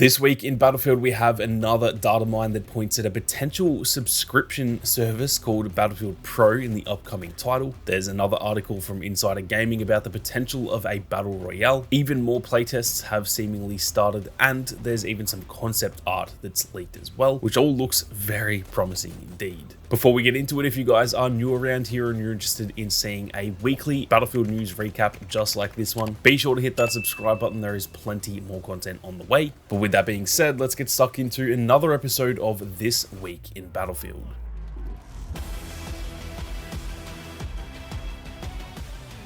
This week in Battlefield, we have another data mine that points at a potential subscription service called Battlefield Pro in the upcoming title. There's another article from Insider Gaming about the potential of a Battle Royale. Even more playtests have seemingly started, and there's even some concept art that's leaked as well, which all looks very promising indeed. Before we get into it, if you guys are new around here and you're interested in seeing a weekly Battlefield news recap just like this one, be sure to hit that subscribe button. There is plenty more content on the way. But with that being said, let's get stuck into another episode of This Week in Battlefield.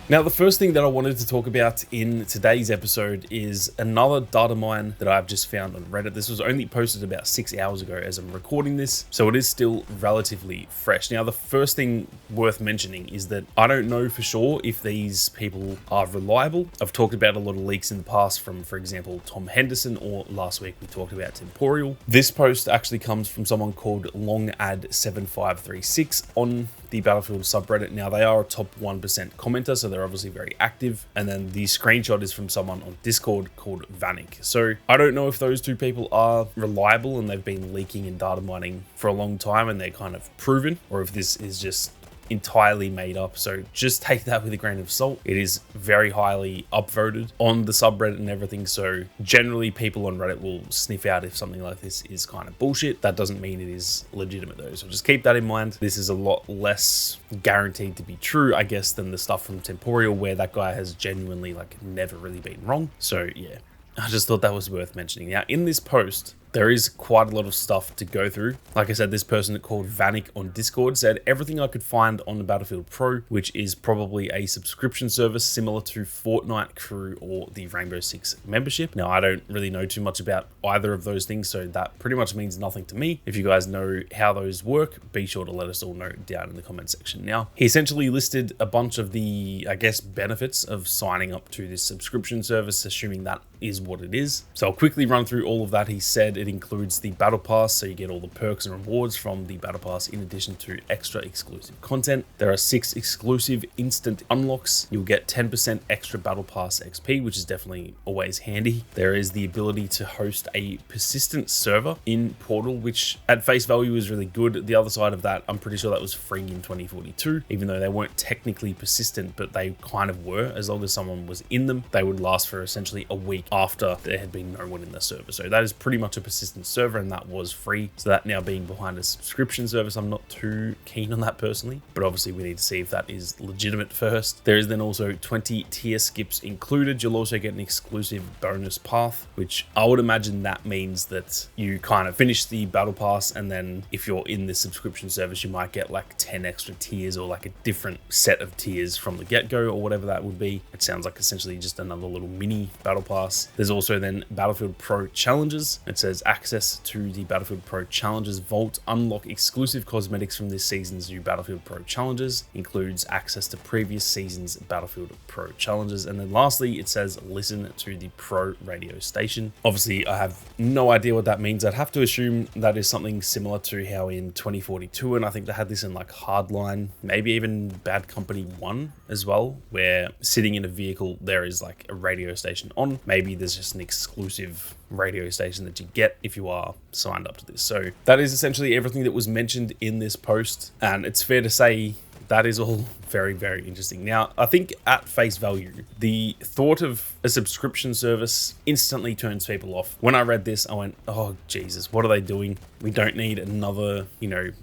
Now, the first thing that I wanted to talk about in today's episode is another data mine that I've just found on Reddit. This was only posted about 6 hours ago as I'm recording this, so it is still relatively fresh. Now, the first thing worth mentioning is that I don't know for sure if these people are reliable. I've talked about a lot of leaks in the past from, for example, Tom Henderson, or last week we talked about Temporal. This post actually comes from someone called LongAd7536 on the Battlefield subreddit. Now, they are a top 1% commenter, so they're obviously very active. And then the screenshot is from someone on Discord called Vanik. So I don't know if those two people are reliable and they've been leaking and data mining for a long time and they're kind of proven, or if this is just entirely made up. So just take that with a grain of salt. It is very highly upvoted on the subreddit and everything, so generally people on Reddit will sniff out if something like this is kind of bullshit. That doesn't mean it is legitimate though, so just keep that in mind. This is a lot less guaranteed to be true, I guess, than the stuff from Temporal, where that guy has genuinely never really been wrong. So yeah, I just thought that was worth mentioning. Now, in this post, there is quite a lot of stuff to go through. Like I said, this person called Vanik on Discord said everything I could find on the Battlefield Pro, which is probably a subscription service similar to Fortnite Crew or the Rainbow Six membership. Now, I don't really know too much about either of those things, so that pretty much means nothing to me. If you guys know how those work, be sure to let us all know down in the comment section. Now, he essentially listed a bunch of the, I guess, benefits of signing up to this subscription service, assuming that is what it is. So I'll quickly run through all of that. He said it includes the Battle Pass, so you get all the perks and rewards from the Battle Pass in addition to extra exclusive content. There are 6 exclusive instant unlocks. You'll get 10% extra Battle Pass XP, which is definitely always handy. There is the ability to host a persistent server in Portal, which at face value is really good. The other side of that, I'm pretty sure that was free in 2042, even though they weren't technically persistent, but they kind of were. As long as someone was in them, they would last for essentially a week after there had been no one in the server. So that is pretty much a persistent server, and that was free. So that now being behind a subscription service, I'm not too keen on that personally, but obviously we need to see if that is legitimate first. There is then also 20 tier skips included. You'll also get an exclusive bonus path, which I would imagine that means that you kind of finish the battle pass, and then if you're in this subscription service, you might get 10 extra tiers, or a different set of tiers from the get-go, or whatever that would be. It sounds like essentially just another little mini battle pass. There's also then Battlefield Pro challenges. It says access to the Battlefield Pro challenges vault, unlock exclusive cosmetics from this season's new Battlefield Pro challenges, includes access to previous season's Battlefield Pro challenges. And then lastly, it says listen to the Pro radio station. Obviously, I have no idea what that means. I'd have to assume that is something similar to how in 2042, and I think they had this in Hardline, maybe even Bad Company 1 as well, where sitting in a vehicle, there is a radio station on. Maybe there's just an exclusive radio station that you get if you are signed up to this. So that is essentially everything that was mentioned in this post, and it's fair to say that is all very, very interesting. Now, I think at face value, the thought of a subscription service instantly turns people off. When I read this, I went, oh, Jesus, what are they doing? We don't need another,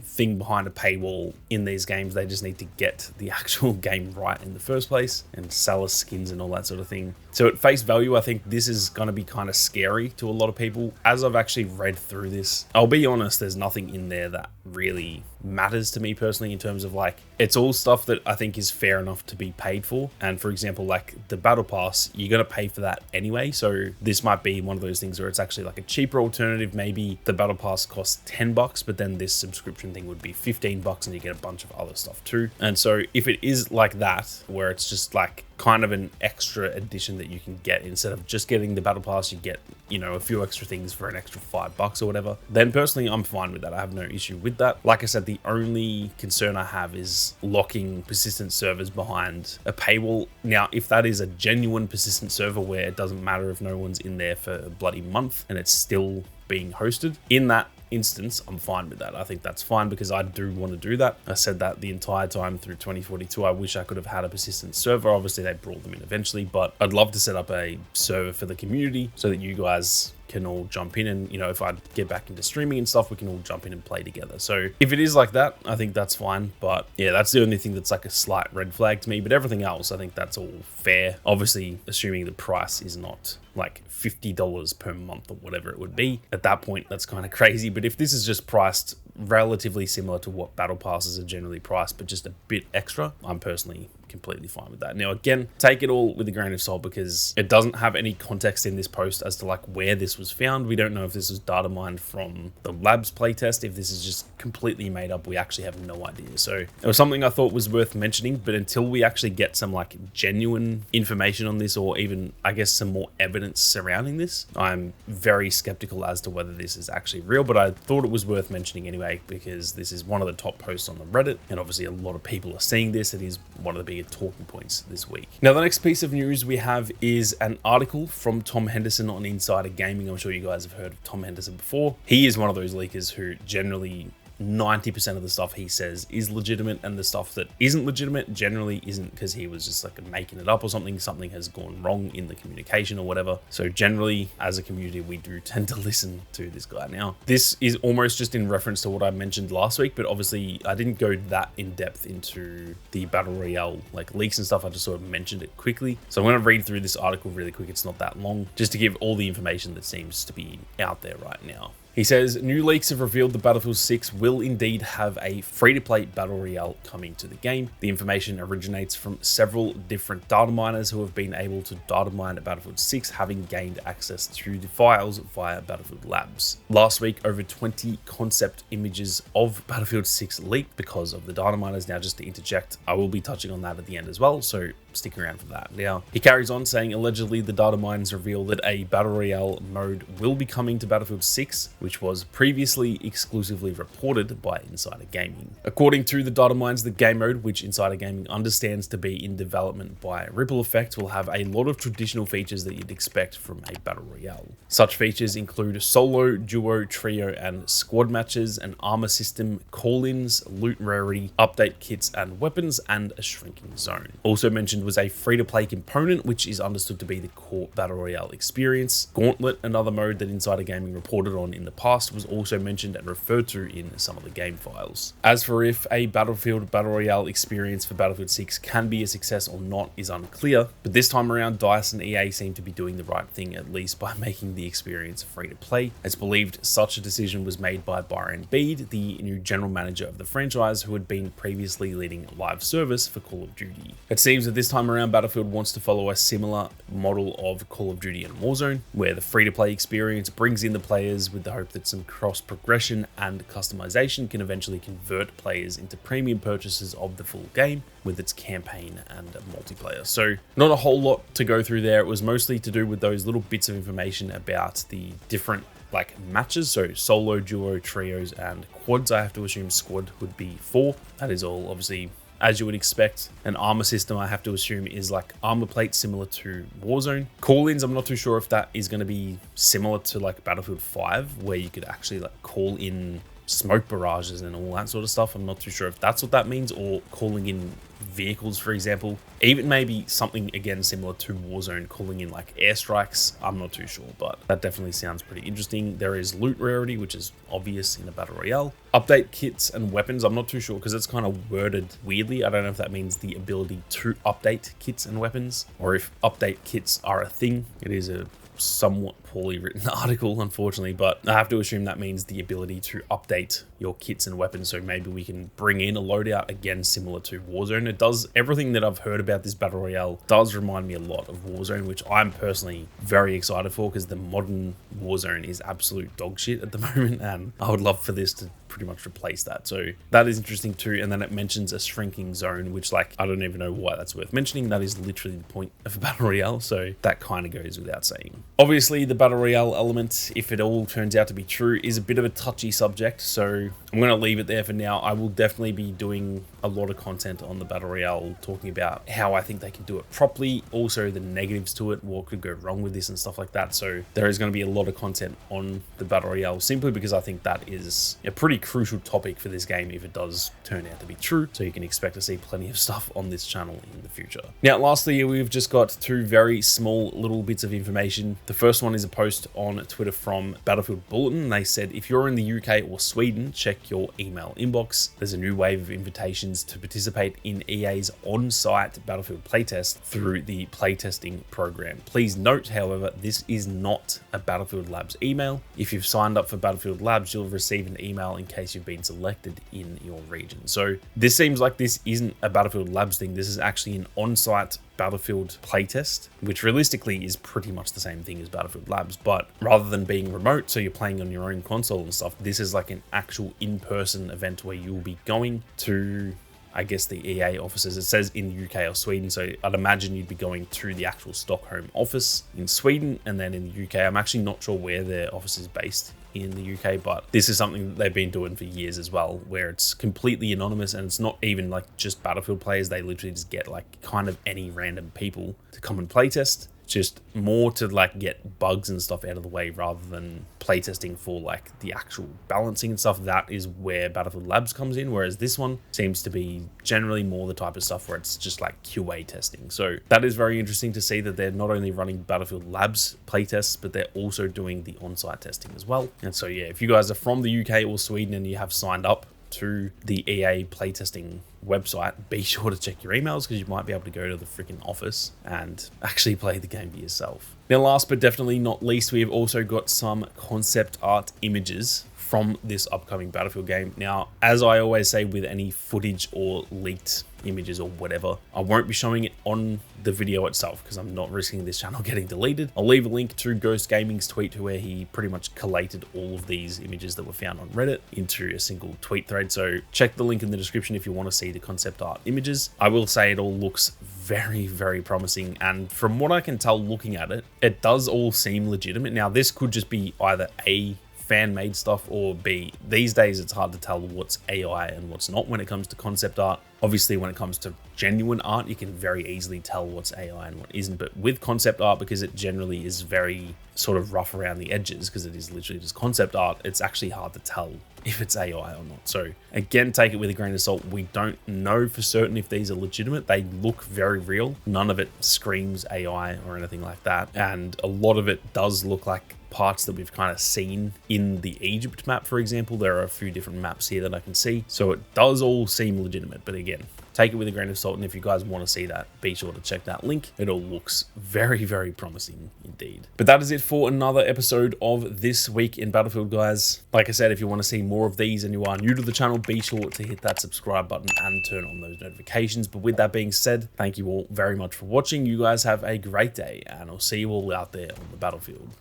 thing behind a paywall in these games. They just need to get the actual game right in the first place and sell us skins and all that sort of thing. So at face value, I think this is going to be kind of scary to a lot of people. As I've actually read through this, I'll be honest, there's nothing in there that really matters to me personally in terms of it's all stuff that I think is fair enough to be paid for. And for example, the Battle Pass, you're going to pay for that anyway. So this might be one of those things where it's actually a cheaper alternative. Maybe the Battle Pass costs $10, but then this subscription thing would be $15 and you get a bunch of other stuff too. And so if it is like that, where it's just kind of an extra addition that you can get. Instead of just getting the battle pass, you get, you know, a few extra things for an extra $5 or whatever. Then personally, I'm fine with that. I have no issue with that. Like I said, the only concern I have is locking persistent servers behind a paywall. Now, if that is a genuine persistent server where it doesn't matter if no one's in there for a bloody month and it's still being hosted, in that instance, I'm fine with that. I think that's fine because I do want to do that. I said that the entire time through 2042. I wish I could have had a persistent server. Obviously, they brought them in eventually, but I'd love to set up a server for the community so that you guys can all jump in, and, you know, if I get back into streaming and stuff, we can all jump in and play together. So if it is like that, I think that's fine. But yeah, that's the only thing that's like a slight red flag to me. But everything else, I think that's all fair. Obviously, assuming the price is not like $50 per month or whatever it would be. At that point, that's kind of crazy. But if this is just priced relatively similar to what battle passes are generally priced, but just a bit extra, I'm personally completely fine with that. Now, again, take it all with a grain of salt because it doesn't have any context in this post as to like where this was found. We don't know if this was data mined from the labs playtest, if this is just completely made up. We actually have no idea. So it was something I thought was worth mentioning, but until we actually get some like genuine information on this, or even I guess some more evidence surrounding this, I'm very skeptical as to whether this is actually real. But I thought it was worth mentioning anyway because this is one of the top posts on the Reddit, and obviously a lot of people are seeing this. It is one of the biggest talking points this week. Now, the next piece of news we have is an article from Tom Henderson on Insider Gaming. I'm sure you guys have heard of Tom Henderson before. He is one of those leakers who generally 90% of the stuff he says is legitimate, and the stuff that isn't legitimate generally isn't because he was just like making it up or something. Something has gone wrong in the communication or whatever. So generally, as a community, we do tend to listen to this guy. Now, this is almost just in reference to what I mentioned last week, but obviously I didn't go that in depth into the Battle Royale like leaks and stuff. I just sort of mentioned it quickly. So I'm going to read through this article really quick. It's not that long, just to give all the information that seems to be out there right now. He says, new leaks have revealed that Battlefield 6 will indeed have a free-to-play Battle Royale coming to the game. The information originates from several different data miners who have been able to data mine Battlefield 6, having gained access to the files via Battlefield Labs. Last week, over 20 concept images of Battlefield 6 leaked because of the data miners. Now, just to interject, I will be touching on that at the end as well, so stick around for that. Now, he carries on saying, allegedly, the data mines reveal that a Battle Royale mode will be coming to Battlefield 6, which was previously exclusively reported by Insider Gaming. According to the data mines, the game mode, which Insider Gaming understands to be in development by Ripple Effect, will have a lot of traditional features that you'd expect from a Battle Royale. Such features include solo, duo, trio, and squad matches, an armor system, call-ins, loot rarity, update kits and weapons, and a shrinking zone. Also mentioned was a free-to-play component, which is understood to be the core Battle Royale experience. Gauntlet, another mode that Insider Gaming reported on in the past, was also mentioned and referred to in some of the game files. As for if a Battlefield Battle Royale experience for Battlefield 6 can be a success or not is unclear, but this time around DICE and EA seem to be doing the right thing, at least by making the experience free to play. It's believed such a decision was made by Byron Bede, the new general manager of the franchise, who had been previously leading live service for Call of Duty. It seems that this time around Battlefield wants to follow a similar model of Call of Duty and Warzone, where the free-to-play experience brings in the players with the hope that some cross-progression and customization can eventually convert players into premium purchases of the full game with its campaign and multiplayer. So not a whole lot to go through there. It was mostly to do with those little bits of information about the different like matches, so solo, duo, trios, and quads. I have to assume squad would be 4. That is all obviously as you would expect. An armor system, I have to assume, is like armor plates similar to Warzone. Call-ins, I'm not too sure if that is going to be similar to like Battlefield 5, where you could actually like call in smoke barrages and all that sort of stuff. I'm not too sure if that's what that means, or calling in vehicles, for example. Even maybe something again similar to Warzone, calling in like airstrikes. I'm not too sure, but that definitely sounds pretty interesting. There is loot rarity, which is obvious in a Battle Royale. Update kits and weapons, I'm not too sure because it's kind of worded weirdly. I don't know if that means the ability to update kits and weapons, or if update kits are a thing. It is a somewhat poorly written article, unfortunately, but I have to assume that means the ability to update your kits and weapons. So maybe we can bring in a loadout again similar to Warzone. It does, everything that I've heard about this Battle Royale does remind me a lot of Warzone, which I'm personally very excited for because the modern Warzone is absolute dog shit at the moment, and I would love for this to pretty much replace that. So that is interesting too. And then it mentions a shrinking zone, which like, I don't even know why that's worth mentioning. That is literally the point of a Battle Royale. So that kind of goes without saying. Obviously the Battle Royale element, if it all turns out to be true, is a bit of a touchy subject. So I'm going to leave it there for now. I will definitely be doing a lot of content on the Battle Royale, talking about how I think they can do it properly, also the negatives to it, what could go wrong with this and stuff like that. So there is going to be a lot of content on the Battle Royale, simply because I think that is a pretty crucial topic for this game if it does turn out to be true. So you can expect to see plenty of stuff on this channel in the future. Now, lastly, we've just got two very small little bits of information. The first one is a post on Twitter from Battlefield Bulletin. They said, if you're in the UK or Sweden, check your email inbox. There's a new wave of invitations to participate in EA's on-site Battlefield playtest through the playtesting program. Please note, however, this is not a Battlefield Labs email. If you've signed up for Battlefield Labs, you'll receive an email in case you've been selected in your region. So this seems like this isn't a Battlefield Labs thing. This is actually an on-site Battlefield playtest, which realistically is pretty much the same thing as Battlefield Labs, but rather than being remote, so you're playing on your own console and stuff, this is like an actual in-person event where you'll be going to, I guess, the EA offices. It says in the UK or Sweden, so I'd imagine you'd be going to the actual Stockholm office in Sweden, and then in the UK, I'm actually not sure where their office is based in the UK, but this is something that they've been doing for years as well, where it's completely anonymous, and it's not even like just Battlefield players. They literally just get like kind of any random people to come and playtest, just more to like get bugs and stuff out of the way rather than playtesting for like the actual balancing and stuff. That is where Battlefield Labs comes in, whereas this one seems to be generally more the type of stuff where it's just like QA testing. So that is very interesting to see that they're not only running Battlefield Labs playtests, but they're also doing the on-site testing as well. And so yeah, if you guys are from the UK or Sweden and you have signed up to the EA playtesting website, be sure to check your emails, because you might be able to go to the freaking office and actually play the game for yourself. Now, last but definitely not least, we have also got some concept art images from this upcoming Battlefield game. Now, as I always say with any footage or leaked images or whatever, I won't be showing it on the video itself because I'm not risking this channel getting deleted. I'll leave a link to Ghost Gaming's tweet where he pretty much collated all of these images that were found on Reddit into a single tweet thread. So check the link in the description if you want to see the concept art images. I will say it all looks very, very promising, and from what I can tell looking at it, it does all seem legitimate. Now, this could just be either A, fan-made stuff, or B, these days it's hard to tell what's AI and what's not when it comes to concept art. Obviously, when it comes to genuine art, you can very easily tell what's AI and what isn't. But with concept art, because it generally is very sort of rough around the edges, because it is literally just concept art, it's actually hard to tell if it's AI or not. So again, take it with a grain of salt. We don't know for certain if these are legitimate. They look very real. None of it screams AI or anything like that. And a lot of it does look like parts that we've kind of seen in the Egypt map, for example. There are a few different maps here that I can see. So it does all seem legitimate, but again, take it with a grain of salt. And if you guys want to see that, be sure to check that link. It all looks very, very promising indeed. But that is it for another episode of This Week in Battlefield, guys. Like I said, if you want to see more of these and you are new to the channel, be sure to hit that subscribe button and turn on those notifications. But with that being said, thank you all very much for watching. You guys have a great day, and I'll see you all out there on the battlefield.